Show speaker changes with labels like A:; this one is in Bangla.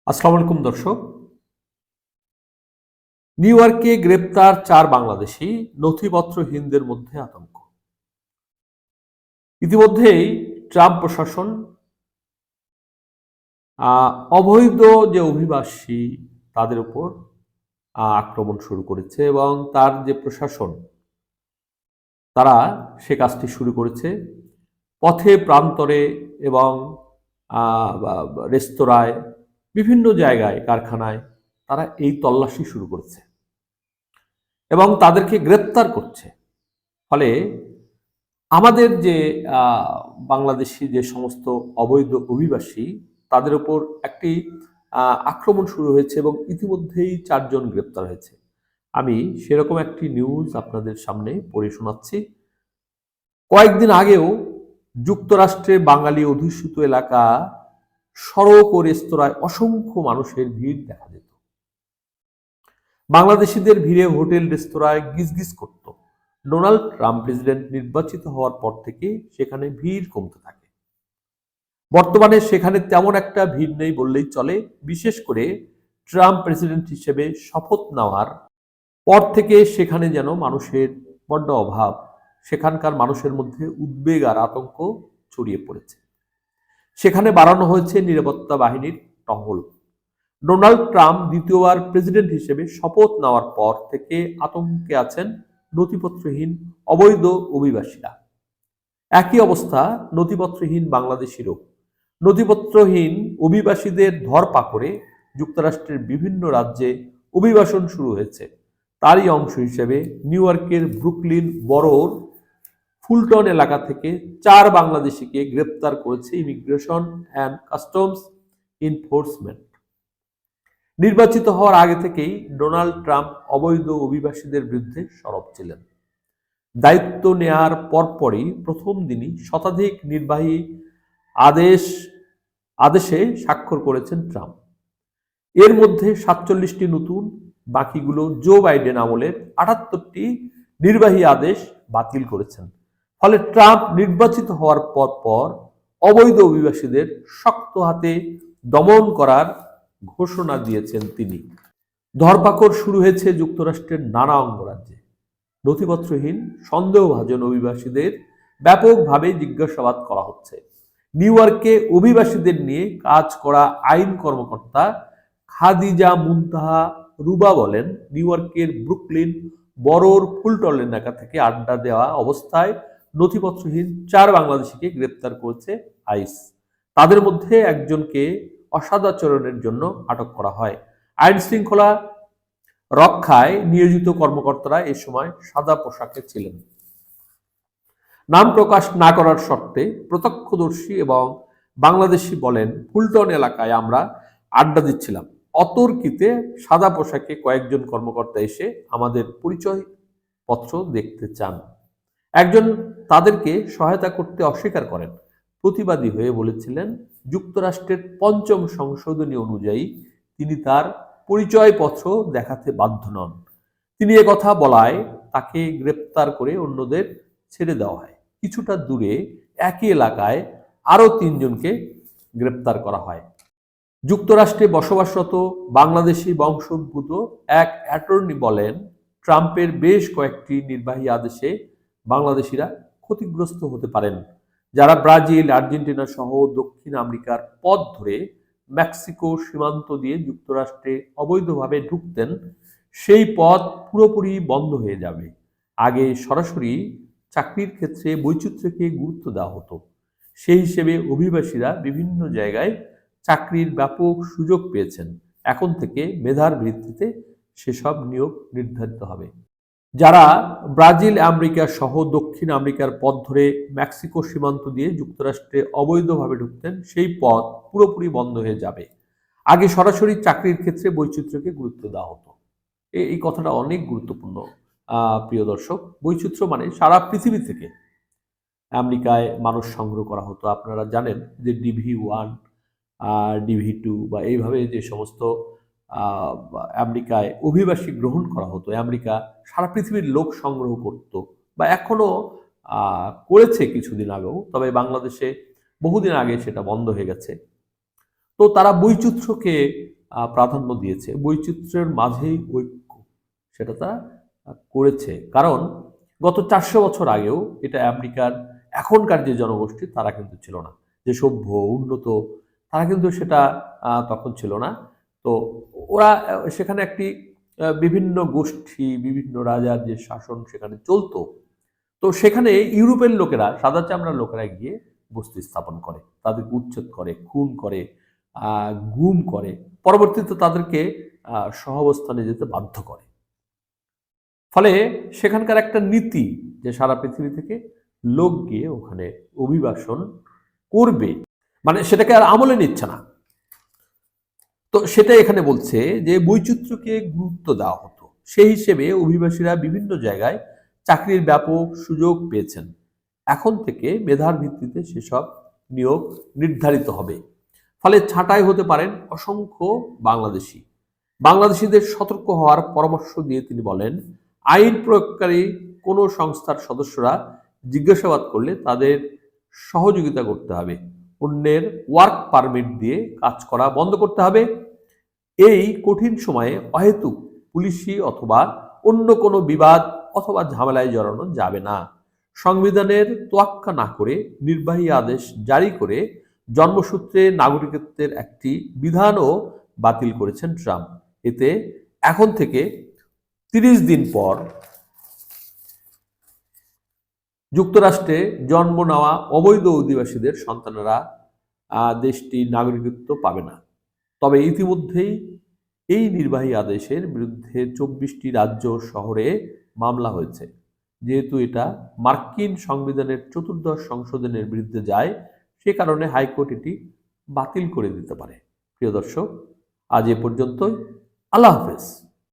A: আসসালামু আলাইকুম দর্শক। নিউ ইয়র্কে গ্রেপ্তার ৪ বাংলাদেশি, নথিপত্রহীনদের মধ্যে আতঙ্ক। ইতিমধ্যেই ট্রাম্প প্রশাসন অবৈধ যে অভিবাসী তাদের উপর আক্রমণ শুরু করেছে এবং তার যে প্রশাসন তারা সে কাজটি শুরু করেছে। পথে প্রান্তরে এবং রেস্তোরাঁয়, বিভিন্ন জায়গায়, কারখানায় তারা এই তল্লাশি শুরু করেছে এবং তাদেরকে গ্রেপ্তার করছে। ফলে আমাদের যে বাংলাদেশি যে সমস্ত অবৈধ অভিবাসী তাদের উপর একটি আক্রমণ শুরু হয়েছে এবং ইতিমধ্যেই ৪ জন গ্রেপ্তার হয়েছে। আমি সেরকম একটি নিউজ আপনাদের সামনে পড়ে শোনাচ্ছি। কয়েকদিন আগেও যুক্তরাষ্ট্রে বাঙালি অধ্যুষিত এলাকা, সড়ক ও রেস্তোরাঁয় অসংখ্য মানুষের ভিড় দেখা যেত। বাংলাদেশিদের ভিড়ে হোটেল রেস্তোরাঁয় গিজগিজ করত। ডোনাল্ড ট্রাম্প প্রেসিডেন্ট নির্বাচিত হওয়ার পর থেকে সেখানে ভিড় কমতে থাকে। বর্তমানে সেখানে তেমন একটা ভিড় নেই বললেই চলে। বিশেষ করে ট্রাম্প প্রেসিডেন্ট হিসেবে শপথ নেওয়ার পর থেকে সেখানে যেন মানুষের বড্ড অভাব। সেখানকার মানুষের মধ্যে উদ্বেগ আর আতঙ্ক ছড়িয়ে পড়েছে। সেখানে বাড়ানো হয়েছে নিরাপত্তা বাহিনীর টহল। ডোনাল্ড ট্রাম্প দ্বিতীয়বার প্রেসিডেন্ট হিসেবে শপথ নেওয়ার পর থেকে আতঙ্কে আছেন নথিপত্রহীন অবৈধ অভিবাসীরা। একই অবস্থা নথিপত্রহীন বাংলাদেশিরও। নথিপত্রহীন অভিবাসীদের ধরপাকড়ে যুক্তরাষ্ট্রের বিভিন্ন রাজ্যে অভিবাসন শুরু হয়েছে। তারই অংশ হিসেবে নিউ ইয়র্কের ব্রুকলিন বরোর ফুলটন এলাকা থেকে ৪ বাংলাদেশিকে গ্রেপ্তার করেছে ইমিগ্রেশন অ্যান্ড কাস্টমস এনফোর্সমেন্ট। নির্বাচিত হওয়ার আগে থেকেই ডোনাল্ড ট্রাম্প অবৈধ অভিবাসীদের বিরুদ্ধে সরব ছিলেন। দায়িত্ব নেয়ার পরপরই প্রথম দিনই শতাধিক নির্বাহী আদেশে স্বাক্ষর করেছেন ট্রাম্প। এর মধ্যে ৪৭টি নতুন, বাকিগুলো জো বাইডেন আমলের ৭৮টি নির্বাহী আদেশ বাতিল করেছেন। ফলে ট্রাম্প নির্বাচিত হওয়ার পর অবৈধ অভিবাসীদের শক্ত হাতে দমন করার ঘোষণা দিয়েছেন তিনি। ধরপাকড় শুরু হয়েছে যুক্তরাষ্ট্রের নানা অঙ্গরাজ্যে। নথিপত্রহীন সন্দেহভাজন অভিবাসীদের ব্যাপকভাবে জিজ্ঞাসাবাদ করা হচ্ছে। নিউ ইয়র্কে অভিবাসীদের নিয়ে কাজ করা আইন কর্মকর্তা খাদিজা মুনতাহা রুবা বলেন, নিউ ইয়র্কের ব্রুকলিন বরোর ফুলটন এলাকা থেকে আড্ডা দেওয়া অবস্থায় নথিপত্রহীন ৪ বাংলাদেশিকে গ্রেপ্তার করেছে আইস। তাদের মধ্যে একজনকে অসদাচরণের জন্য আটক করা হয়। আইন শৃঙ্খলা রক্ষায় নিয়োজিত কর্মকর্তারা এ সময় সাদা পোশাকে ছিলেন। নাম প্রকাশ না করার শর্তে প্রত্যক্ষদর্শী এবং বাংলাদেশি বলেন, ফুলটন এলাকায় আমরা আড্ডা দিচ্ছিলাম। অতর্কিতে সাদা পোশাকে কয়েকজন কর্মকর্তা এসে আমাদের পরিচয় পত্র দেখতে চান। একজন তাদেরকে সহায়তা করতে অস্বীকার করেন। প্রতিবাদী হয়ে বলেছিলেন, যুক্তরাষ্ট্রের ৫ম সংশোধনী অনুযায়ী তিনি তার পরিচয়পত্র দেখাতে বাধ্য নন। তিনি একথা বলায় তাকে গ্রেপ্তার করে অন্যদের ছেড়ে দেওয়া হয়। কিছুটা দূরে একই এলাকায় আরও ৩ জনকে গ্রেপ্তার করা হয়। যুক্তরাষ্ট্রে বসবাসরত বাংলাদেশি বংশোদ্ভূত এক অ্যাটর্নি বলেন, ট্রাম্পের বেশ কয়েকটি নির্বাহী আদেশে বাংলাদেশিরা ক্ষতিগ্রস্ত হতে পারেন। যারা ব্রাজিল, আর্জেন্টিনা সহ দক্ষিণ আমেরিকার পথ ধরে মেক্সিকো সীমান্ত দিয়ে যুক্তরাষ্ট্রে অবৈধভাবে ঢুকতেন, সেই পথ পুরোপুরি বন্ধ হয়ে যাবে। আগে সরাসরি চাকরির ক্ষেত্রে বৈচিত্র্যকে গুরুত্ব দেওয়া হতো। সেই হিসেবে অভিবাসীরা বিভিন্ন জায়গায় চাকরির ব্যাপক সুযোগ পেয়েছেন। এখন থেকে মেধার ভিত্তিতে সেসব নিয়োগ নির্ধারিত হবে। যারা ব্রাজিল, আমেরিকা সহ দক্ষিণ আমেরিকার পথ ধরে মেক্সিকো সীমান্ত দিয়ে যুক্তরাষ্ট্রে অবৈধভাবে ঢুকতেন, সেই পথ পুরোপুরি বন্ধ হয়ে যাবে। আগে সরাসরি চাকরির ক্ষেত্রে বৈচিত্র্যকে গুরুত্ব দেওয়া হতো। এই কথাটা অনেক গুরুত্বপূর্ণ। প্রিয় দর্শক, বৈচিত্র্য মানে সারা পৃথিবী থেকে আমেরিকায় মানুষ সংগ্রহ করা হতো। আপনারা জানেন যে DV1, DV2 বা এইভাবে যে সমস্ত আমেরিকায় অভিবাসী গ্রহণ করা হতো, আমেরিকা সারা পৃথিবীর লোক সংগ্রহ করত বা এখনো করেছে কিছুদিন আগেও, তবে বাংলাদেশে বহুদিন আগে সেটা বন্ধ হয়ে গেছে। তো তারা বৈচিত্র্যকে প্রাধান্য দিয়েছে, বৈচিত্র্যের মাঝেই ঐক্য, সেটা তারা করেছে। কারণ গত 400 বছর আগেও এটা আমেরিকার এখনকার যে জনগোষ্ঠী তারা কিন্তু ছিল না, যে সভ্য উন্নত, তারা কিন্তু সেটা তখন ছিল না। তো ওরা সেখানে একটি বিভিন্ন গোষ্ঠী, বিভিন্ন রাজার যে শাসন সেখানে চলতো। তো সেখানে ইউরোপের লোকেরা, সাদা চামড়ার লোকেরা গিয়ে বস্তি স্থাপন করে, তাদেরকে উচ্ছেদ করে, খুন করে, গুম করে, পরবর্তীতে তাদেরকে সহাবস্থানে যেতে বাধ্য করে। ফলে সেখানকার একটা নীতি যে সারা পৃথিবী থেকে লোক গিয়ে ওখানে অভিবাসন করবে, মানে সেটাকে আর আমলে নিচ্ছে না। তো সেটা এখানে বলছে যে বৈচিত্র্যকে গুরুত্ব দেওয়া হতো, সেই হিসেবে অভিবাসীরা বিভিন্ন জায়গায় চাকরির ব্যাপক সুযোগ পেয়েছেন। এখন থেকে মেধার ভিত্তিতে সেসব নিয়োগ নির্ধারিত হবে। ফলে ছাঁটাই হতে পারেন অসংখ্য বাংলাদেশি। বাংলাদেশিদের সতর্ক হওয়ার পরামর্শ দিয়ে তিনি বলেন, আইন প্রয়োগকারী কোনো সংস্থার সদস্যরা জিজ্ঞাসাবাদ করলে তাদের সহযোগিতা করতে হবে। অন্যের ওয়ার্ক পারমিট দিয়ে কাজ করা বন্ধ করতে হবে। এই কঠিন সময়ে অহেতুক পুলিশি অথবা অন্য কোনো বিবাদ অথবা ঝামেলায় জড়ানো যাবে না। সংবিধানের তোয়াক্কা না করে নির্বাহী আদেশ জারি করে জন্মসূত্রে নাগরিকত্বের একটি বিধানও বাতিল করেছেন ট্রাম্প। এতে এখন থেকে 30 দিন পর যুক্তরাষ্ট্রে জন্ম নেওয়া অবৈধ অধিবাসীদের সন্তানেরা দেশটির নাগরিকত্ব পাবে না। তবে ইতিমধ্যেই এই নির্বাহী আদেশের বিরুদ্ধে 24টি রাজ্য শহরে মামলা হয়েছে। যেহেতু এটা মার্কিন সংবিধানের 14th সংশোধনের বিরুদ্ধে যায়, সে কারণে হাইকোর্ট এটি বাতিল করে দিতে পারে। প্রিয় দর্শক, আজ এ পর্যন্তই। আল্লাহ হাফেজ।